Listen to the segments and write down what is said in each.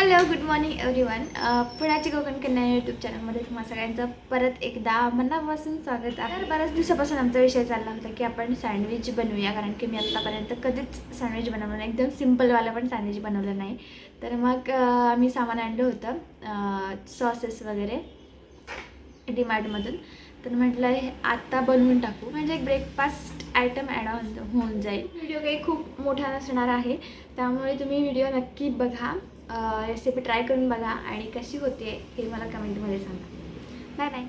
Hello good morning everyone. पुण्याची Konkan Kanya YouTube चॅनलमध्ये तुम्हाला सगळ्यांचं परत एकदा मनापासून स्वागत आहे. तर बऱ्याच दिवसापासून आमचा विषय चालला होता की आपण सँडविच बनवूया, कारण की मी आत्तापर्यंत कधीच सँडविच बनवलं नाही, एकदम सिम्पलवाला पण सँडविच बनवलं नाही. तर मग आम्ही सामान आणलं होतं, सॉसेस वगैरे डीमार्टमधून. तर म्हटलं आता बनवून टाकू, म्हणजे एक ब्रेकफास्ट आयटम ॲड ऑन होऊन जाईल. व्हिडिओ काही खूप मोठा नसणार आहे, त्यामुळे तुम्ही व्हिडिओ नक्की बघा, रेसिपी ट्राय करून बघा आणि कशी होते हे मला कमेंटमध्ये सांगा. Bye bye.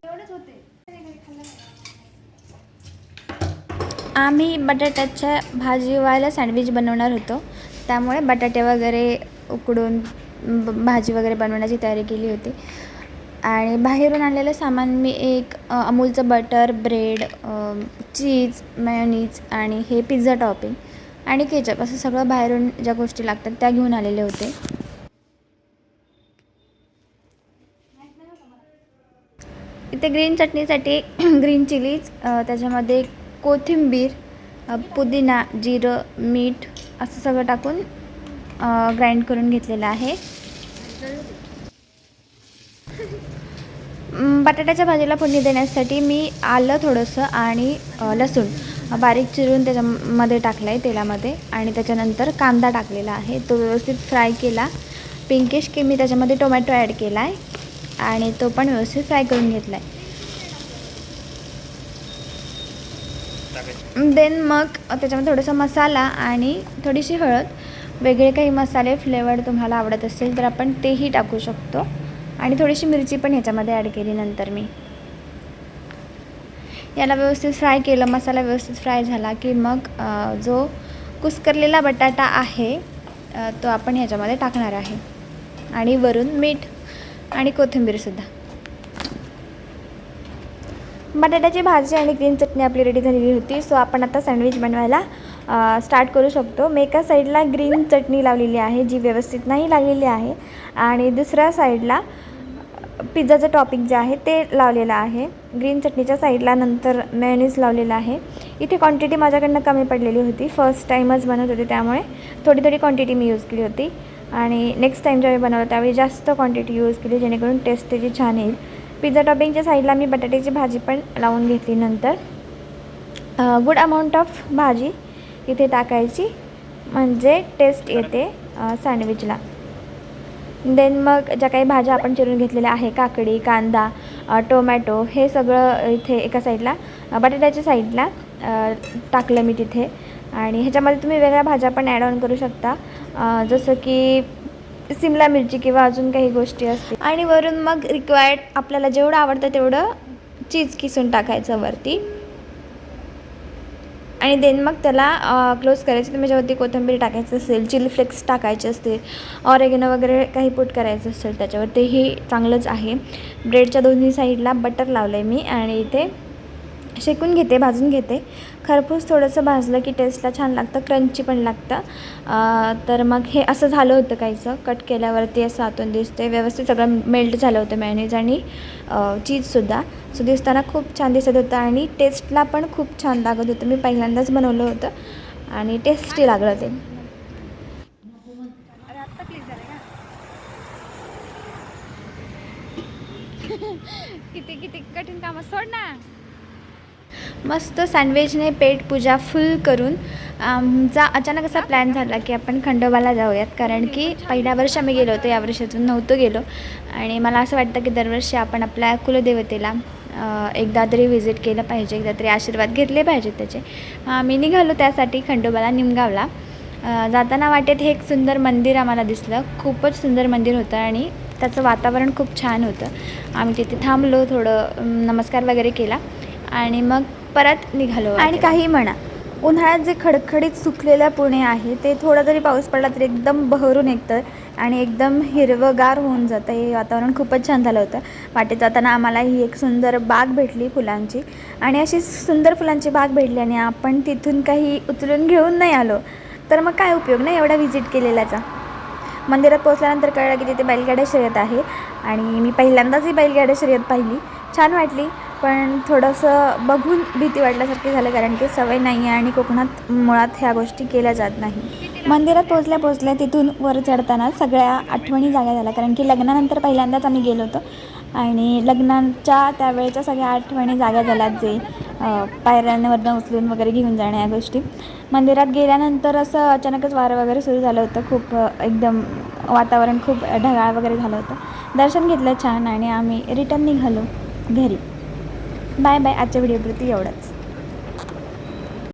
एवढंच होते. आम्ही बटाट्याच्या भाजीवाला सँडविच बनवणार होतो, त्यामुळे बटाटे वगैरे उकडून भाजी वगैरे बनवण्याची तयारी केली होती. आणि बाहेरून आणलेलं सामान मी एक अमूलचं बटर, ब्रेड, चीज, मेयोनीज आणि हे पिझ्झा टॉपिंग आणि केचप असं सगळं बाहेरून ज्या गोष्टी लागतात त्या घेऊन आलेले होते. इथे ग्रीन चटणीसाठी ग्रीन चिलीज, त्याच्यामध्ये कोथिंबीर, पुदिना, जिरं, मीठ असं सगळं टाकून ग्राइंड करून घेतलेलं आहे. बटाट्याच्या भाजीला फोडणी देण्यासाठी मी आलं थोडंसं आणि लसूण बारीक चिरून त्याच्यामध्ये टाकलं आहे तेलामध्ये, आणि त्याच्यानंतर कांदा टाकलेला आहे. तो व्यवस्थित फ्राय केला पिंकिश, की मी त्याच्यामध्ये टोमॅटो ॲड केला आहे आणि तो पण व्यवस्थित फ्राय करून घेतला आहे. देन मग त्याच्यामध्ये थोडासा मसाला आणि थोडीशी हळद, वेगळे काही मसाले फ्लेवर तुम्हाला आवडत असेल तर आपण तेही टाकू शकतो, आणि थोडीशी मिरची पण ह्याच्यामध्ये ॲड केली. नंतर मी याला व्यवस्थित फ्राय केलं. मसाला व्यवस्थित फ्राय झाला की मग जो कुस्करलेला बटाटा आहे तो आपण ह्याच्यामध्ये टाकणार आहे, आणि वरून मीठ आणि कोथिंबीरसुद्धा. बटाट्याची भाजी आणि ग्रीन चटणी आपली रेडी झालेली होती. सो आपण आता सँडविच बनवायला स्टार्ट करू शकतो. मी एका साईडला ग्रीन चटणी लावलेली आहे जी व्यवस्थित नाही लागलेली आहे, आणि दुसऱ्या साईडला पिझ्झाचं टॉपिंग जे आहे ते लावलेलं आहे. ग्रीन चटणीच्या साईडला नंतर मेयोनीज लावलेला आहे. इथे क्वांटिटी माझ्याकडनं कमी पडलेली होती, फर्स्ट टाईमच बनवत होते त्यामुळे थोडी थोडी क्वांटिटी मी यूज केली होती, आणि नेक्स्ट टाईम ज्यावेळी बनवलं त्यावेळी जास्त क्वांटिटी यूज केली, जेणेकरून टेस्ट त्याची छान येईल. पिझ्झा टॉपिंगच्या साईडला मी बटाट्याची भाजी पण लावून घेतली. नंतर गुड अमाऊंट ऑफ भाजी इथे टाकायची, म्हणजे टेस्ट येते सँडविचला. देन मग ज्या काही भाज्या आपण चिरून घेतलेल्या आहे, काकडी, कांदा, टोमॅटो, हे सगळं इथे एका साईडला बटाट्याच्या साईडला टाकलं मी तिथे. आणि ह्याच्यामध्ये तुम्ही वेगळ्या भाज्या पण ॲड ऑन करू शकता, जसं की सिमला मिरची किंवा अजून काही गोष्टी असतील. आणि वरून मग रिक्वायर्ड आपल्याला जेवढं आवडतं तेवढं चीज किसून टाकायचं वरती, आणि देन मग त्याला क्लोज करायचं. तुम्ही ज्यावरती कोथिंबीर टाकायचं असेल, चिली फ्लेक्स टाकायचे असतील, ऑरेगेनो वगैरे काही पुट करायचं असेल त्याच्यावर, तेही चांगलंच आहे. ब्रेडच्या दोन्ही साईडला बटर लावलं आहे मी, आणि इथे शेकून घेते, भाजून घेते. खरपूस थोडंसं भाजलं की टेस्टला छान लागतं, क्रंची पण लागतं. तर मग हे असं झालं होतं काहीचं, कट केल्यावरती असं आतून दिसते. व्यवस्थित सगळं मेल्ट झालं होतं मेयोनीज आणि चीजसुद्धा. सो दिसताना खूप छान दिसत होतं आणि टेस्टला पण खूप छान लागत होतं. मी पहिल्यांदाच बनवलं होतं आणि टेस्टी लागलं ते. किती कठीण काम सोड ना. मस्त सँडविचने पेट पूजा फुल करून आमचा अचानक असा प्लॅन झाला की आपण खंडोबाला जाऊयात, कारण की पहिल्या वर्षी आम्ही गेलो होतो, या वर्षातून नव्हतो गेलो. आणि मला असं वाटतं की दरवर्षी आपण आपल्या कुलदेवतेला एकदा तरी व्हिजिट केलं पाहिजे, एकदा तरी आशीर्वाद घेतले पाहिजेत त्याचे. आम्ही निघालो त्यासाठी खंडोबाला, निमगावला. जाताना वाटेत हे एक सुंदर मंदिर आम्हाला दिसलं. खूपच सुंदर मंदिर होतं आणि त्याचं वातावरण खूप छान होतं. आम्ही तिथे थांबलो, थोडं नमस्कार वगैरे केला आणि मग परत निघालो. आणि काही म्हणा, उन्हाळ्यात जे खडखडीत सुकलेलं पुणे आहे ते थोडा जरी पाऊस पडला तरी एकदम बहरून येतं आणि एकदम हिरवंगार होऊन जातं. हे वातावरण खूपच छान झालं होतं. वाटेत जाताना आम्हाला ही एक सुंदर बाग भेटली फुलांची, आणि अशी सुंदर फुलांची बाग भेटली आणि आपण तिथून काही उचलून घेऊन नाही आलो तर मग काय उपयोग नाही एवढा व्हिजिट केलेल्याचा. मंदिरात पोहोचल्यानंतर कळलं की तिथे बैलगाड्या शर्यत आहे, आणि मी पहिल्यांदाच ही बैलगाड्या शर्यत पाहिली. छान वाटली, पण थोडंसं बघून भीती वाटल्यासारखी झालं, कारण की सवय नाही आहे आणि कोकणात मुळात ह्या गोष्टी केल्या जात नाही. मंदिरात पोचल्या तिथून वर चढताना सगळ्या आठवणी जाग्या झाल्या, कारण की लग्नानंतर पहिल्यांदाच आम्ही गेलो होतो आणि लग्नाच्या त्यावेळेच्या सगळ्या आठवणी जाग्या झाल्यात, जे पायऱ्यांवरनं उचलून वगैरे घेऊन जाण्या या गोष्टी. मंदिरात गेल्यानंतर असं अचानकच वारं वगैरे सुरू झालं होतं, खूप एकदम वातावरण खूप ढगाळ वगैरे झालं होतं. दर्शन घेतलं छान आणि आम्ही रिटर्न निघालो घरी. Bye bye. आजच्या व्हिडिओपुरती एवढंच.